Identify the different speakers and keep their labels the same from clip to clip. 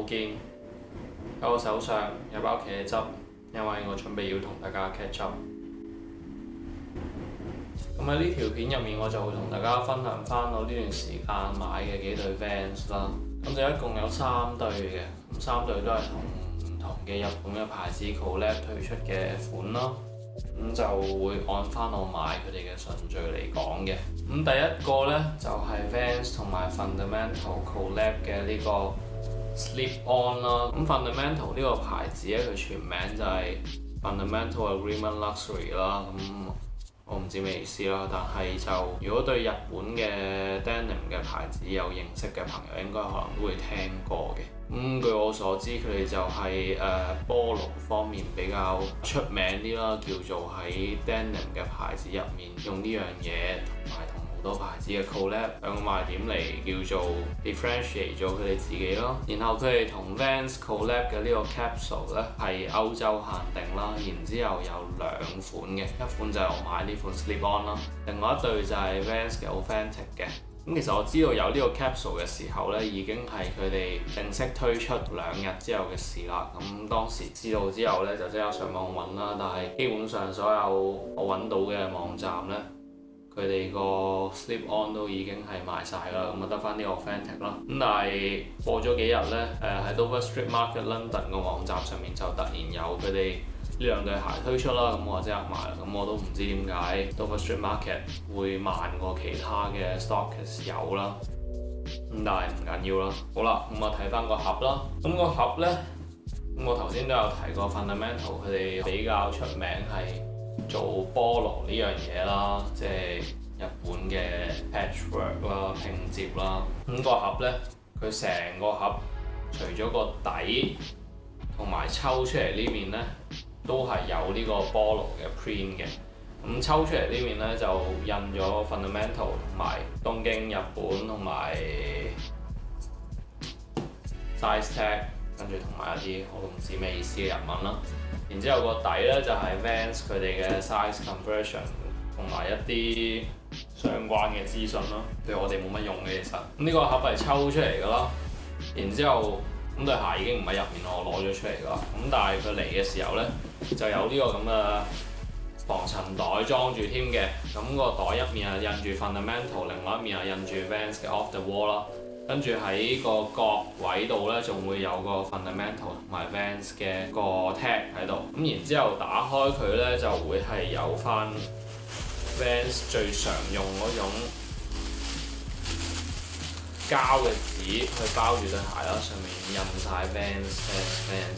Speaker 1: 見，喺我手上有包茄汁，因為我準備要同大家 catch up。咁喺呢條片入面，我就會同大家分享翻我呢段時間買嘅幾對 Vans 啦。咁就一共有3對嘅，咁3對都係同唔同嘅日本嘅牌子 collab 推出嘅款啦。咁就會按翻我買佢哋嘅順序嚟講嘅。咁第一個呢，就係 Vans 同埋 Fundamental collab 嘅呢個 Slip On 啦。咁 Fundamental 呢個牌子咧，佢全名就係 Fundamental Agreement Luxury 啦。咁我唔知咩意思啦，但係就如果對日本嘅 denim 嘅牌子有認識嘅朋友，應該可能都會聽過嘅。據我所知，佢哋就係波奴方面比較出名啲啦，叫做喺 denim 嘅牌子入面用呢樣嘢，同埋同好多牌子嘅 collab 兩個賣點嚟叫做 differentiate 咗佢哋自己咯。然後佢哋同 Vans collab 嘅呢個 capsule 咧係歐洲限定啦，然之後有2款嘅，一款就係我買呢款 Slip On 啦，另外一對就係 Vans 嘅 Authentic 嘅。咁其實我知道有呢個 capsule 嘅時候咧，已經係佢哋正式推出2日之後嘅事啦。咁當時知道之後咧，就即刻上網揾啦。但係基本上所有我揾到嘅網站咧，佢哋個 Slip On 都已經係賣晒啦。咁啊得翻呢個 Authentic 啦。咁但係過咗幾日咧，喺 Dover Street Market London 個網站上面就突然有佢哋呢2對鞋推出啦，咁我即刻買啦。咁我都唔知點解 Dover Street Market 會慢過其他嘅 stockist 有啦。咁但係唔緊要啦。好啦，咁我睇翻個盒啦。咁個盒呢，我頭先都有提過 Fundamental 佢哋比較出名係做菠蘿呢樣嘢啦，即係日本嘅 patchwork 啦、拼接啦。咁個盒呢，佢成個盒除咗個底同埋抽出嚟呢面呢，都係有呢個菠蘿嘅 print 嘅。咁抽出嚟呢面呢，就印咗 Fundamental 同埋東京日本同埋 size tag， 跟住同埋一啲我都唔知咩意思嘅日文啦。然之後個底呢，就係 Vans 佢哋嘅 size conversion 同埋一啲相關嘅資訊咯，對我哋冇乜用嘅其實。咁呢個盒係抽出嚟㗎啦，然之後咁對鞋已經唔喺入面，我攞咗出嚟㗎啦。咁但係佢嚟嘅時候呢，就有呢個咁嘅防塵袋裝住添嘅。咁個袋一面係印住 Fundamental， 另外一面係印住 Vans 嘅 Off the Wall 啦。跟住喺個角位度呢，仲會有個 Fundamental 同埋 Vans 嘅個 tag 喺度。咁然之後打開佢呢，就會係有翻 Vans 最常用嗰種膠嘅紙去包住對鞋啦，上面印晒 Vans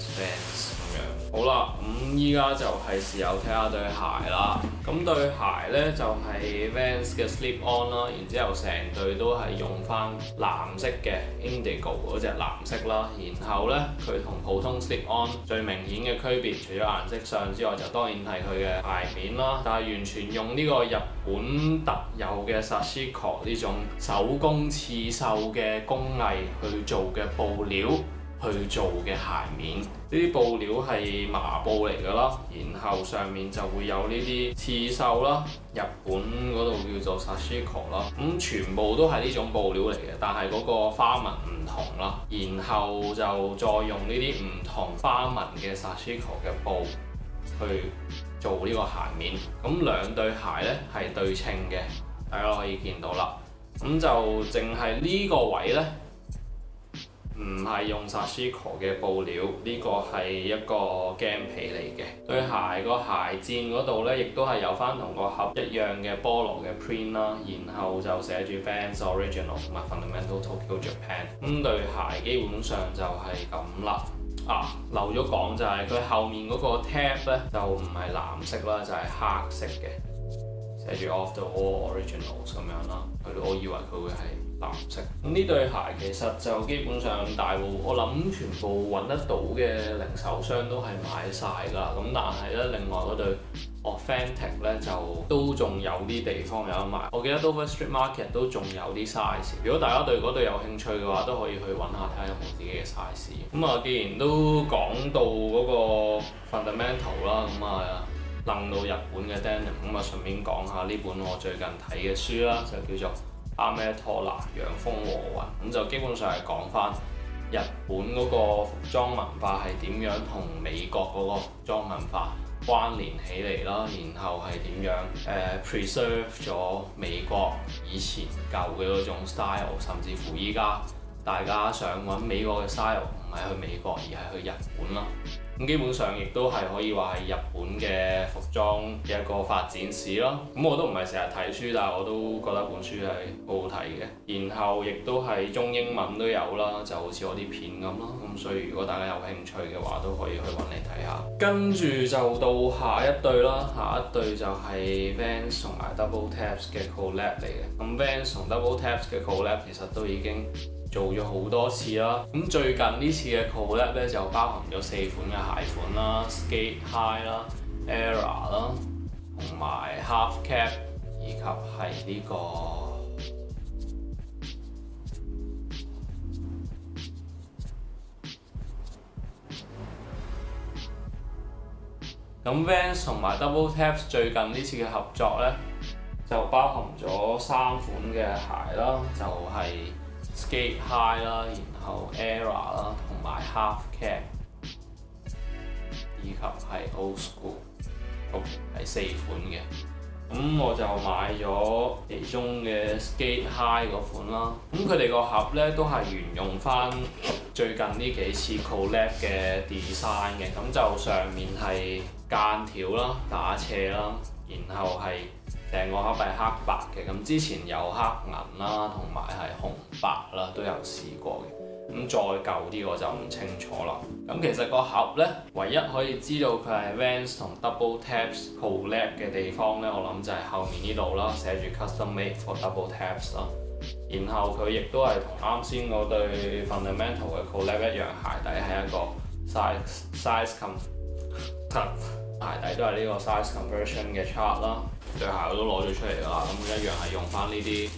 Speaker 1: 咁樣。好啦，咁依家就係時候睇下對鞋啦。咁對鞋呢，就係 Vans 嘅 Slip On 啦，然之後成對都係用翻藍色嘅 Indigo 嗰隻藍色啦。然後呢，佢同普通 Slip On 最明顯嘅區別，除咗顏色上之外，就當然係佢嘅鞋面啦。但係完全用呢個日本特有嘅 Sashiko 呢種手工刺繡嘅工藝去做嘅布料去做嘅鞋面，呢啲布料係麻布嚟㗎啦，然後上面就會有呢啲刺繡啦，日本嗰度叫做 Sashiko 啦，咁全部都係呢種布料嚟嘅，但係嗰個花紋唔同啦，然後就再用呢啲唔同花紋嘅 Sashiko 嘅布去做呢個鞋面，咁2對鞋呢係對稱嘅，大家可以見到啦，咁就淨係呢個位呢，唔係用 Sashiko 嘅布料，呢個係一個鏡皮嚟嘅。對鞋個鞋墊嗰度呢，亦都係有翻同個盒一樣嘅菠蘿嘅 print 啦，然後就寫住 Vans Original 同埋 Fundamental Tokyo Japan。咁對鞋基本上就係咁啦。漏咗講就係佢後面嗰個 tab 呢，就唔係藍色啦，就係黑色嘅，寫住 Off the Wall Originals 咁樣啦。我以為佢會係藍色。咁呢對鞋其實就基本上大部我諗全部揾得到嘅零售商都係買晒㗎。咁但係咧，另外嗰對 Authentic 咧就都仲有啲地方有得賣。我記得 Dover Street Market 都仲有啲 size。如果大家對嗰對有興趣嘅話，都可以去揾下睇下有冇自己嘅 size。咁啊，既然都講到嗰個 Fundamental 啦，咁啊楞到日本嘅 denim， 咁啊順便講下呢本我最近睇嘅書啦，就叫做Ame Tora 陽風和雲，咁就基本上係講翻日本嗰個服裝文化係點樣同美國嗰個服裝文化關聯起嚟啦，然後係點樣preserve 咗美國以前舊嘅嗰種 style， 甚至乎依家大家想揾美國嘅 style， 唔係去美國而係去日本啦。咁基本上亦都係可以話係日本嘅服裝嘅一個發展史咯。咁我都唔係成日睇書，但係我都覺得本書係好好睇嘅。然後亦都係中英文都有啦，就好似我啲片咁咯。咁所以如果大家有興趣嘅話，都可以去揾嚟睇下。跟住就到下一對啦，下一對就係 Vans 同埋 Double Taps 嘅 collab 嚟嘅。咁 Vans 同 Double Taps 嘅 collab 其實都已經做咗好多次啦，咁最近呢次嘅 collab 咧就包含咗4款嘅鞋款啦 ，Skate High 啦、Era 啦，同埋 Half Cap， 以及係呢個咁 Vans 同埋 Double Taps 最近呢次嘅合作咧，就包含咗3款嘅鞋啦，就係Skate High 啦，然後 Era 啦，同埋 Half Cap， 以及係 Old School，OK 係4款嘅。咁我就買咗其中嘅 Skate High 嗰款啦。咁佢哋個盒咧都係沿用翻最近呢幾次 collab 嘅 design 嘅。咁就上面係間條啦、打斜啦，然後係成個盒係黑白嘅，咁之前有黑銀啦，同埋係紅白啦，都有試過嘅。咁再舊啲我就唔清楚啦。咁其實個盒呢，唯一可以知道佢係 Vans 同 Double Taps collab 嘅地方呢，我諗就係後面呢度啦，寫住 Custom Made for Double Taps 啦。然後佢亦都係同啱先嗰對 Fundamental 嘅 collab 一樣，鞋底係一個 size 鞋底都係呢個 size conversion 嘅 chart 啦。對鞋我都攞咗出嚟啦，咁一樣係用翻呢啲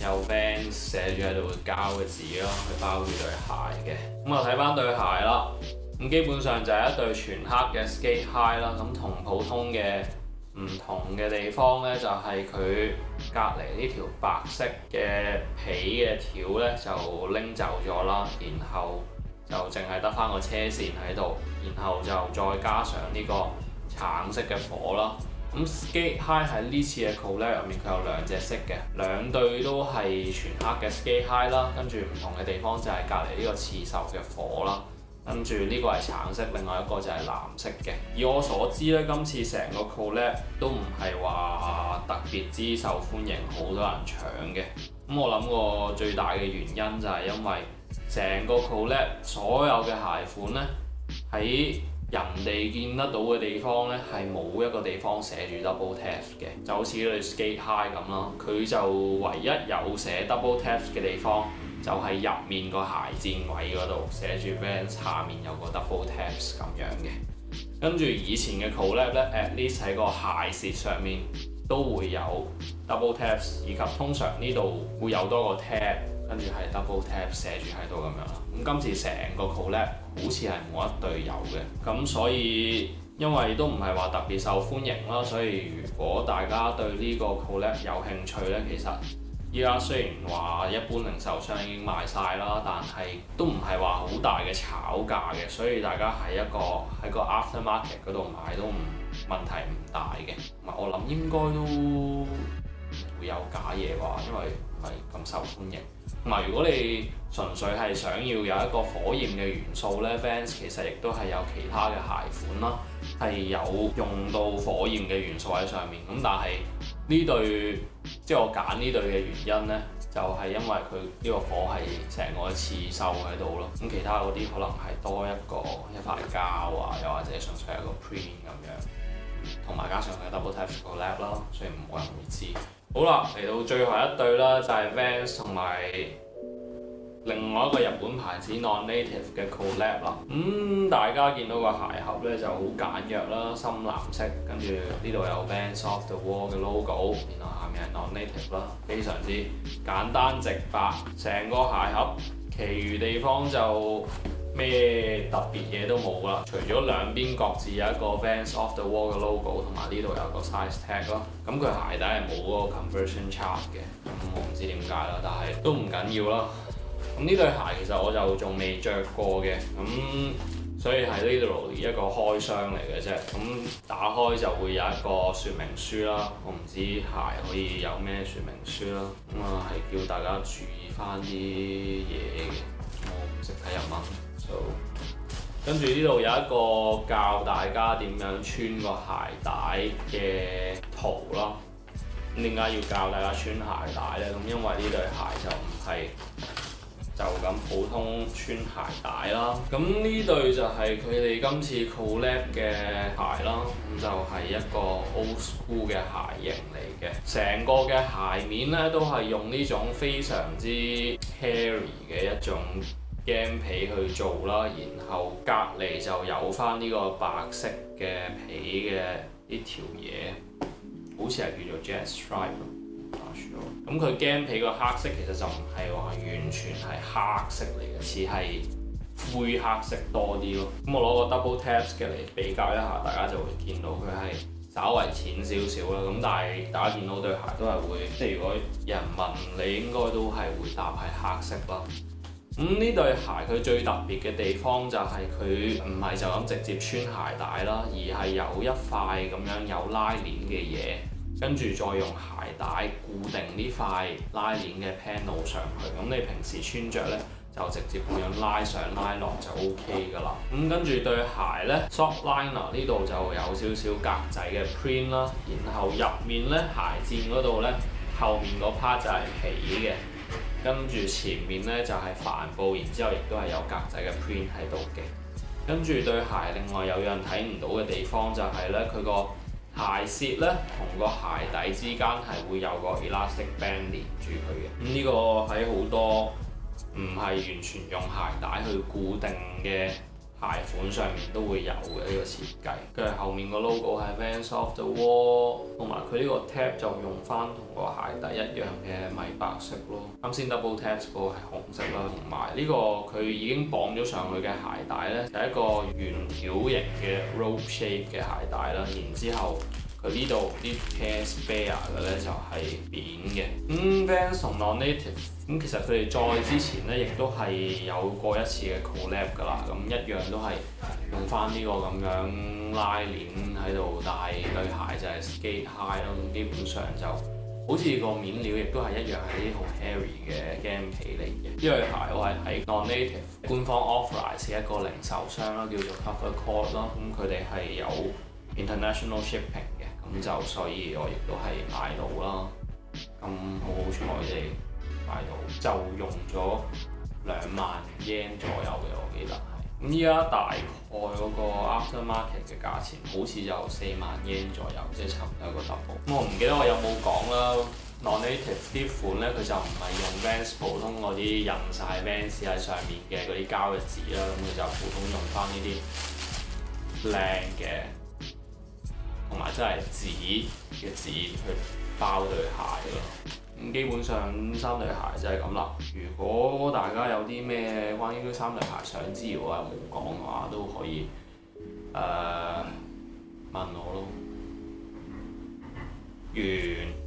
Speaker 1: 有 Vans 寫住喺度嘅膠嘅紙啦，去包住對鞋嘅。咁我睇翻對鞋啦，咁基本上就係一對全黑嘅 Skate High 啦。咁同普通嘅唔同嘅地方呢，就係佢隔離呢條白色嘅皮嘅條呢，就拎走咗啦，然後就淨係得翻個車線喺度，然後就再加上呢個橙色嘅火啦。咁 Skate High 喺呢次嘅 collab 入面，佢有2隻色嘅，兩對都係全黑嘅 Skate High 啦。跟住唔同嘅地方就係隔離呢個刺繡嘅火啦。跟住呢個係橙色，另外一個就係藍色嘅。以我所知咧，今次成個 collab 都唔係話特別之受歡迎，好多人搶嘅。咁我諗個最大嘅原因就係因為成個 collab 所有嘅鞋款咧喺人哋見得到嘅地方呢，係冇一個地方寫住 Double Taps 嘅，就好似嗰對 Skate High 咁啦。佢就唯一有寫 Double Taps 嘅地方，就係入面個鞋墊位嗰度寫住 Vans， 下面有個 Double Taps 咁樣嘅。跟住以前嘅 collab 呢 at least 喺個鞋舌上面都會有 Double Taps， 以及通常呢度會有多個 tab， 跟住係 Double Taps 寫住喺度咁樣啦。咁今次成個 collab好似係冇一對有嘅，咁所以因為都唔係話特別受歡迎啦，所以如果大家對呢個 collab 有興趣呢，其實依家雖然話一般零售商已經賣晒啦，但係都唔係話好大嘅炒價嘅，所以大家喺個 aftermarket 嗰度買都問題唔大嘅。我諗應該都唔會有假嘢啩，因為唔係咁受歡迎。同埋如果你純粹係想要有一個火焰嘅元素呢， Vans 其實亦都係有其他嘅鞋款啦，係有用到火焰嘅元素喺上面。咁但係呢對即係我揀呢對嘅原因呢，就係因為佢呢個火係成個刺繡喺度咯。咁其他嗰啲可能係多一塊膠啊，又或者純粹係一個 print 咁樣，同埋加上佢 Double Taps collab 啦，所以冇人會知。好啦，嚟到最後一對啦，就係 Vans 同埋另外一個日本牌子 Non-Native 嘅 collab 啦。大家見到個鞋盒咧就好簡約啦，深藍色，跟住呢度有 Vans Off The Wall 嘅 logo， 然後下面係 Non-Native 啦，非常之簡單直白。成個鞋盒，其餘地方就咩特別嘢都冇啦，除咗兩邊各自有一個 Vans Off The Wall 嘅 logo， 同埋呢度有個 size tag 咯。咁佢鞋底係冇嗰個 conversion chart 嘅，我唔知點解啦，但係都唔緊要啦。咁呢對鞋其實我就仲未着過嘅，咁所以係 literally 一個開箱嚟嘅啫。咁打開就會有一個說明書啦。我唔知鞋可以有咩說明書啦。咁啊係叫大家注意翻啲嘢嘅。我唔識睇日文，so 跟住呢度有一個教大家點樣穿個鞋帶嘅圖啦。咁點解要教大家穿鞋帶呢？咁因為呢對鞋就唔係就咁普通穿鞋帶啦。咁呢對就係佢哋今次 collab 嘅鞋啦。咁就係一個 old school 嘅鞋型嚟嘅。成個嘅鞋面呢，都係用呢種非常之 hairy 嘅一種 game 皮去做啦。然後隔離就有翻呢個白色嘅皮嘅呢條嘢。好似係叫做 Jet Stripe，咁佢 game 皮個黑色其實就唔係話完全係黑色嚟嘅，似係灰黑色多啲咯。咁我攞個 Double Taps 嘅嚟比較一下，大家就會見到佢係稍為淺少少啦。咁但係大家見到對鞋都係會，即係如果有人問你，應該都係會答係黑色啦。咁呢對鞋佢最特別嘅地方就係佢唔係就咁直接穿鞋帶啦，而係有一塊咁樣有拉鏈嘅嘢，跟住再用鞋帶固定呢塊拉鏈嘅 panel 上去。咁你平時穿着呢，就直接咁樣拉上拉落就 OK 㗎啦。咁跟住對鞋呢 sock liner 呢度就有少少格仔嘅 print 啦，然後入面呢，鞋墊嗰度呢，後面嗰 part 就係皮嘅。跟住前面呢就係帆布，然之後亦都係有格仔嘅 print 喺度嘅。跟住對鞋另外有樣睇唔到嘅地方就係呢，佢個鞋舌呢同個鞋底之間係會有個 elastic band 連住佢嘅。咁呢個喺好多唔係完全用鞋帶去固定嘅鞋款上面都會有嘅呢個設計。跟住後面個 logo 係 Vans Off The Wall， 同埋佢呢個 tab 就用翻同個鞋底一樣嘅米白色咯。啱先 double tabs 嗰個係紅色啦，同埋呢個佢已經綁咗上去嘅鞋帶呢，就係一個圓條形嘅 rope shape 嘅鞋帶啦。然之後佢呢度啲 pair spare 嘅呢就係扁嘅。Vans 同 Non-Native 咁其實佢哋再之前呢，亦都係有過一次嘅 collab 㗎啦。咁一樣都係用翻呢個咁樣拉鏈喺度帶對鞋，就係 skate high 咯。基本上就好似個面料亦都係一樣係啲好 hairy 嘅 game 皮嚟嘅。呢對鞋我係喺 Non-Native 官方 authorize 一個零售商啦，叫做 Cover Court 啦。咁佢哋係有 international shipping 嘅，咁就所以我亦都係買到啦。咁好彩地買到，就用咗2萬 yen 左右嘅，我記得係。咁依家大概嗰個 aftermarket 嘅價錢好似就4萬 yen 左右，即係差唔多一個 double。咁我唔記得我有冇講啦。Non-Native 啲款咧，佢就唔係用 Vans 普通嗰啲印晒 Vans 喺上面嘅嗰啲膠嘅紙啦，咁佢就普通用翻呢啲靚嘅，同埋真係紙嘅紙去包對鞋咯。咁基本上3對鞋就係咁啦。如果大家有啲咩關於呢3對鞋想知我又冇講嘅話，都可以問我咯。完。